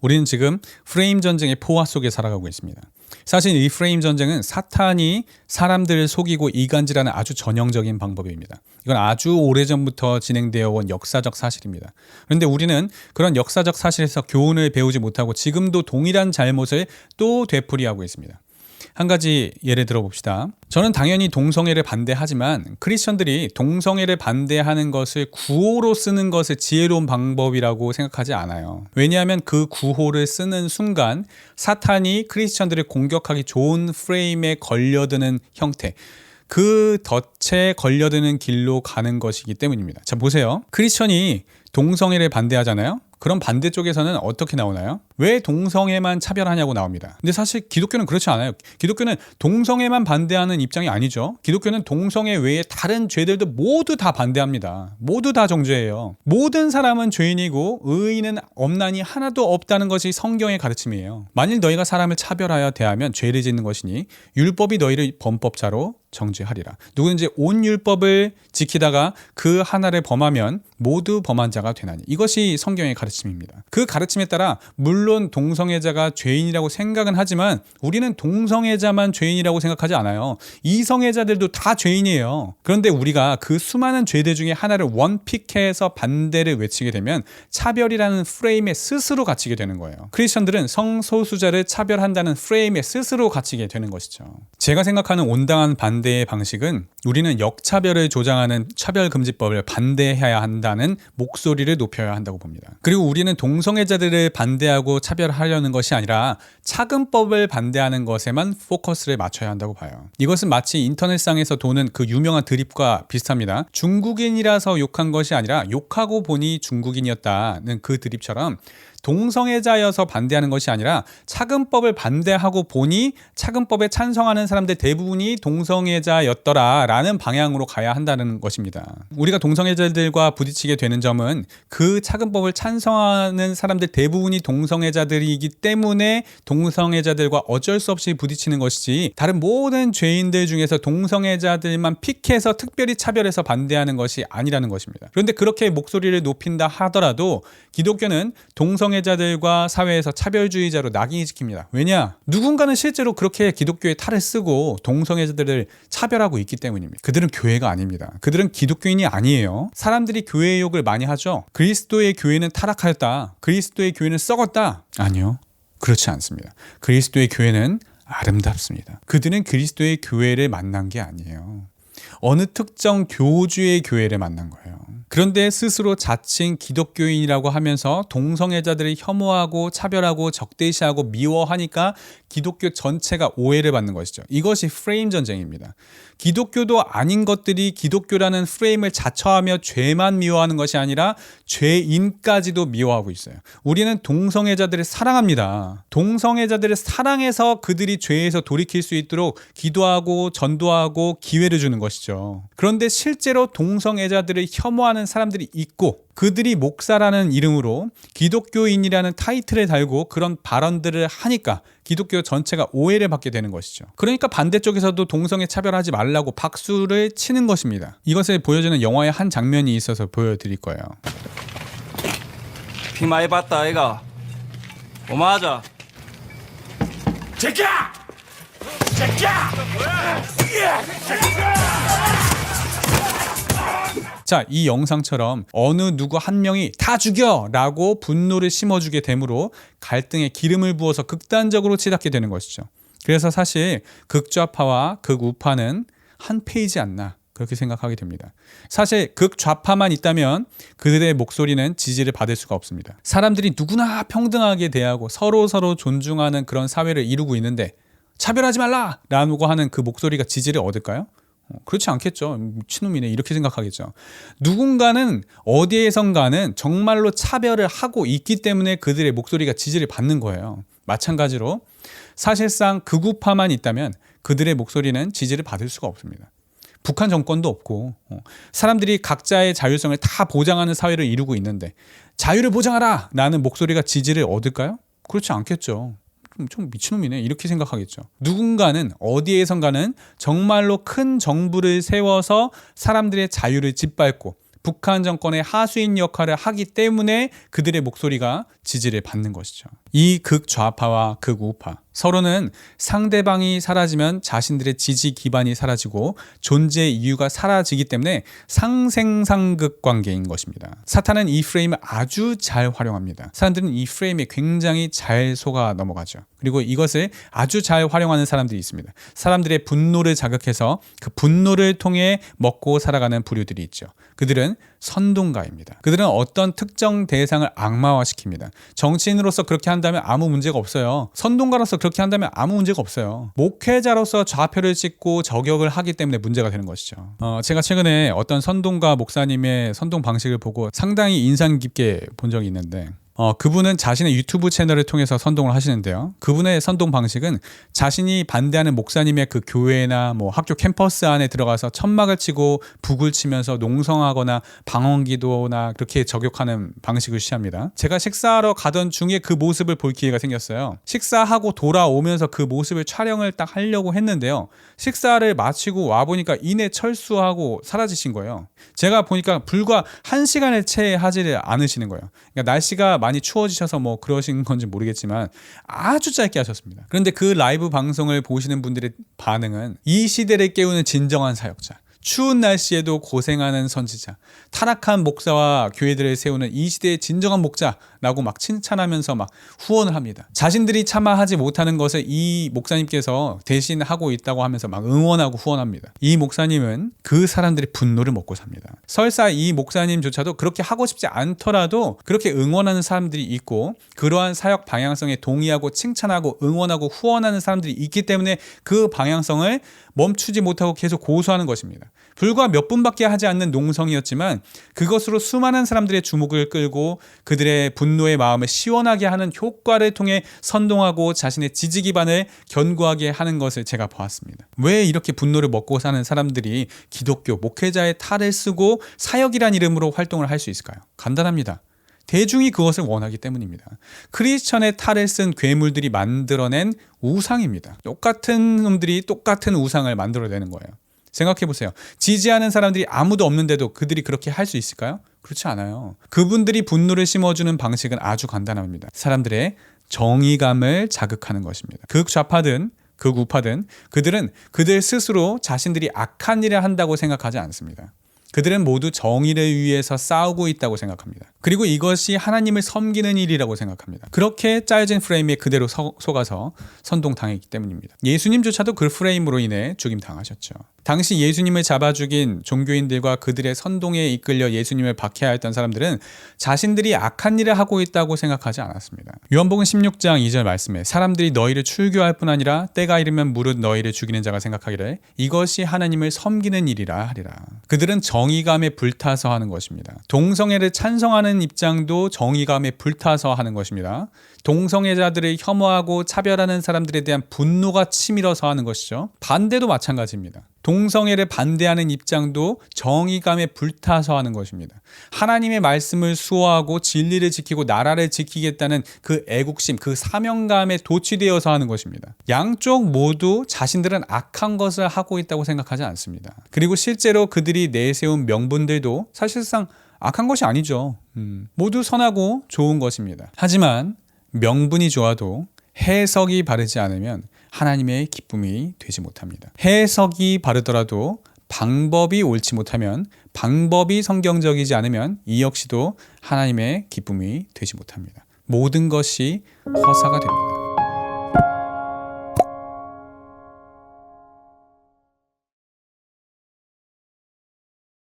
우리는 지금 프레임 전쟁의 포화 속에 살아가고 있습니다. 사실 이 프레임 전쟁은 사탄이 사람들을 속이고 이간질하는 아주 전형적인 방법입니다. 이건 아주 오래전부터 진행되어 온 역사적 사실입니다. 그런데 우리는 그런 역사적 사실에서 교훈을 배우지 못하고 지금도 동일한 잘못을 또 되풀이하고 있습니다. 한 가지 예를 들어봅시다. 저는 당연히 동성애를 반대하지만 크리스천들이 동성애를 반대하는 것을 구호로 쓰는 것을 지혜로운 방법이라고 생각하지 않아요. 왜냐하면 그 구호를 쓰는 순간 사탄이 크리스천들을 공격하기 좋은 프레임에 걸려드는 형태, 그 덫에 걸려드는 길로 가는 것이기 때문입니다. 자, 보세요. 크리스천이 동성애를 반대하잖아요. 그럼 반대쪽에서는 어떻게 나오나요? 왜 동성애만 차별하냐고 나옵니다. 근데 사실 기독교는 그렇지 않아요. 기독교는 동성애만 반대하는 입장이 아니죠. 기독교는 동성애 외에 다른 죄들도 모두 다 반대합니다. 모두 다 정죄예요. 모든 사람은 죄인이고 의인은 없나니 하나도 없다는 것이 성경의 가르침이에요. 만일 너희가 사람을 차별하여 대하면 죄를 짓는 것이니 율법이 너희를 범법자로 정죄하리라. 누구든지 온 율법을 지키다가 그 하나를 범하면 모두 범한 자가 되나니. 이것이 성경의 가르침입니다. 그 가르침에 따라 물론 동성애자가 죄인이라고 생각은 하지만 우리는 동성애자만 죄인이라고 생각하지 않아요. 이성애자들도 다 죄인이에요. 그런데 우리가 그 수많은 죄들 중에 하나를 원픽해서 반대를 외치게 되면 차별이라는 프레임에 스스로 갇히게 되는 거예요. 크리스천들은 성소수자를 차별한다는 프레임에 스스로 갇히게 되는 것이죠. 제가 생각하는 온당한 반대의 방식은 우리는 역차별을 조장하는 차별금지법을 반대해야 한다는 목소리를 높여야 한다고 봅니다. 그리고 우리는 동성애자들을 반대하고 차별하려는 것이 아니라 차금법을 반대하는 것에만 포커스를 맞춰야 한다고 봐요. 이것은 마치 인터넷상에서 도는 그 유명한 드립과 비슷합니다. 중국인이라서 욕한 것이 아니라 욕하고 보니 중국인이었다는 그 드립처럼 동성애자여서 반대하는 것이 아니라 차금법을 반대하고 보니 차금법에 찬성하는 사람들 대부분이 동성애자였더라라는 방향으로 가야 한다는 것입니다. 우리가 동성애자들과 부딪히게 되는 점은 그 차금법을 찬성하는 사람들 대부분이 동성애자들이기 때문에 동성애자들과 어쩔 수 없이 부딪히는 것이지 다른 모든 죄인들 중에서 동성애자들만 픽해서 특별히 차별해서 반대하는 것이 아니라는 것입니다. 그런데 그렇게 목소리를 높인다 하더라도 기독교는 동성애자들과 사회에서 차별주의자로 낙인이 찍힙니다. 왜냐? 누군가는 실제로 그렇게 기독교의 탈을 쓰고 동성애자들을 차별하고 있기 때문입니다. 그들은 교회가 아닙니다. 그들은 기독교인이 아니에요. 사람들이 교회 욕을 많이 하죠. 그리스도의 교회는 타락하였다. 그리스도의 교회는 썩었다. 아니요. 그렇지 않습니다. 그리스도의 교회는 아름답습니다. 그들은 그리스도의 교회를 만난 게 아니에요. 어느 특정 교주의 교회를 만난 거예요. 그런데 스스로 자칭 기독교인이라고 하면서 동성애자들을 혐오하고 차별하고 적대시하고 미워하니까 기독교 전체가 오해를 받는 것이죠. 이것이 프레임 전쟁입니다. 기독교도 아닌 것들이 기독교라는 프레임을 자처하며 죄만 미워하는 것이 아니라 죄인까지도 미워하고 있어요. 우리는 동성애자들을 사랑합니다. 동성애자들을 사랑해서 그들이 죄에서 돌이킬 수 있도록 기도하고 전도하고 기회를 주는 것이죠. 그런데 실제로 동성애자들을 혐오하는 사람들이 있고 그들이 목사라는 이름으로 기독교인이라는 타이틀을 달고 그런 발언들을 하니까 기독교 전체가 오해를 받게 되는 것이죠. 그러니까 반대쪽에서도 동성애 차별하지 말라고 박수를 치는 것입니다. 이것을 보여주는 영화의 한 장면이 있어서 보여드릴 거예요. 피 많이 봤다 아이가. 오마하자. 제끼야! 제끼야! 자, 이 영상처럼 어느 누구 한 명이 다 죽여! 라고 분노를 심어주게 되므로 갈등에 기름을 부어서 극단적으로 치닫게 되는 것이죠. 그래서 사실 극좌파와 극우파는 한 페이지 안 나. 그렇게 생각하게 됩니다. 사실 극좌파만 있다면 그들의 목소리는 지지를 받을 수가 없습니다. 사람들이 누구나 평등하게 대하고 서로 존중하는 그런 사회를 이루고 있는데 차별하지 말라! 라고 하는 그 목소리가 지지를 얻을까요? 그렇지 않겠죠. 미친놈이네 이렇게 생각하겠죠. 누군가는 어디에선가는 정말로 차별을 하고 있기 때문에 그들의 목소리가 지지를 받는 거예요. 마찬가지로 사실상 극우파만 있다면 그들의 목소리는 지지를 받을 수가 없습니다. 북한 정권도 없고 사람들이 각자의 자율성을 다 보장하는 사회를 이루고 있는데 자유를 보장하라! 라는 목소리가 지지를 얻을까요? 그렇지 않겠죠. 좀 미친놈이네 이렇게 생각하겠죠. 누군가는 어디에선가는 정말로 큰 정부를 세워서 사람들의 자유를 짓밟고 북한 정권의 하수인 역할을 하기 때문에 그들의 목소리가 지지를 받는 것이죠. 이 극좌파와 극우파, 서로는 상대방이 사라지면 자신들의 지지 기반이 사라지고 존재의 이유가 사라지기 때문에 상생상극 관계인 것입니다. 사탄은 이 프레임을 아주 잘 활용합니다. 사람들은 이 프레임에 굉장히 잘 속아 넘어가죠. 그리고 이것을 아주 잘 활용하는 사람들이 있습니다. 사람들의 분노를 자극해서 그 분노를 통해 먹고 살아가는 부류들이 있죠. 그들은 선동가입니다. 그들은 어떤 특정 대상을 악마화시킵니다. 정치인으로서 그렇게 한다면 아무 문제가 없어요. 선동가로서 그렇게 한다면 아무 문제가 없어요. 목회자로서 좌표를 찍고 저격을 하기 때문에 문제가 되는 것이죠. 제가 최근에 어떤 선동가 목사님의 선동 방식을 보고 상당히 인상 깊게 본 적이 있는데 그분은 자신의 유튜브 채널을 통해서 선동을 하시는데요. 그분의 선동 방식은 자신이 반대하는 목사님의 그 교회나 뭐 학교 캠퍼스 안에 들어가서 천막을 치고 북을 치면서 농성하거나 방언기도나 그렇게 저격하는 방식을 취합니다. 제가 식사하러 가던 중에 그 모습을 볼 기회가 생겼어요. 식사하고 돌아오면서 그 모습을 촬영을 딱 하려고 했는데요. 식사를 마치고 와보니까 이내 철수하고 사라지신 거예요. 제가 보니까 불과 1시간에 채 하지를 않으시는 거예요. 그러니까 날씨가 많이 추워지셔서 뭐 그러신 건지 모르겠지만 아주 짧게 하셨습니다. 그런데 그 라이브 방송을 보시는 분들의 반응은 이 시대를 깨우는 진정한 사역자, 추운 날씨에도 고생하는 선지자, 타락한 목사와 교회들을 세우는 이 시대의 진정한 목자라고 막 칭찬하면서 막 후원을 합니다. 자신들이 차마 하지 못하는 것을 이 목사님께서 대신 하고 있다고 하면서 막 응원하고 후원합니다. 이 목사님은 그 사람들의 분노를 먹고 삽니다. 설사 이 목사님조차도 그렇게 하고 싶지 않더라도 그렇게 응원하는 사람들이 있고 그러한 사역 방향성에 동의하고 칭찬하고 응원하고 후원하는 사람들이 있기 때문에 그 방향성을 멈추지 못하고 계속 고수하는 것입니다. 불과 몇 분밖에 하지 않는 농성이었지만 그것으로 수많은 사람들의 주목을 끌고 그들의 분노의 마음을 시원하게 하는 효과를 통해 선동하고 자신의 지지 기반을 견고하게 하는 것을 제가 보았습니다. 왜 이렇게 분노를 먹고 사는 사람들이 기독교 목회자의 탈을 쓰고 사역이란 이름으로 활동을 할 수 있을까요? 간단합니다. 대중이 그것을 원하기 때문입니다. 크리스천의 탈을 쓴 괴물들이 만들어낸 우상입니다. 똑같은 놈들이 똑같은 우상을 만들어내는 거예요. 생각해보세요. 지지하는 사람들이 아무도 없는데도 그들이 그렇게 할 수 있을까요? 그렇지 않아요. 그분들이 분노를 심어주는 방식은 아주 간단합니다. 사람들의 정의감을 자극하는 것입니다. 극좌파든 극우파든 그들은 그들 스스로 자신들이 악한 일을 한다고 생각하지 않습니다. 그들은 모두 정의를 위해서 싸우고 있다고 생각합니다. 그리고 이것이 하나님을 섬기는 일이라고 생각합니다. 그렇게 짜여진 프레임에 그대로 속아서 선동당했기 때문입니다. 예수님조차도 그 프레임으로 인해 죽임당하셨죠. 당시 예수님을 잡아 죽인 종교인들과 그들의 선동에 이끌려 예수님을 박해하였던 사람들은 자신들이 악한 일을 하고 있다고 생각하지 않았습니다. 요한복음 16장 2절 말씀에 사람들이 너희를 출교할 뿐 아니라 때가 이르면 무릇 너희를 죽이는 자가 생각하기를 이것이 하나님을 섬기는 일이라 하리라. 그들은 정의감에 불타서 하는 것입니다. 동성애를 찬성하는 입장도 정의감에 불타서 하는 것입니다. 동성애자들을 혐오하고 차별하는 사람들에 대한 분노가 치밀어서 하는 것이죠. 반대도 마찬가지입니다. 동성애를 반대하는 입장도 정의감에 불타서 하는 것입니다. 하나님의 말씀을 수호하고 진리를 지키고 나라를 지키겠다는 그 애국심, 그 사명감에 도취되어서 하는 것입니다. 양쪽 모두 자신들은 악한 것을 하고 있다고 생각하지 않습니다. 그리고 실제로 그들이 내세운 명분들도 사실상 악한 것이 아니죠. 모두 선하고 좋은 것입니다. 하지만 명분이 좋아도 해석이 바르지 않으면 하나님의 기쁨이 되지 못합니다. 해석이 바르더라도 방법이 옳지 못하면, 방법이 성경적이지 않으면 이 역시도 하나님의 기쁨이 되지 못합니다. 모든 것이 허사가 됩니다.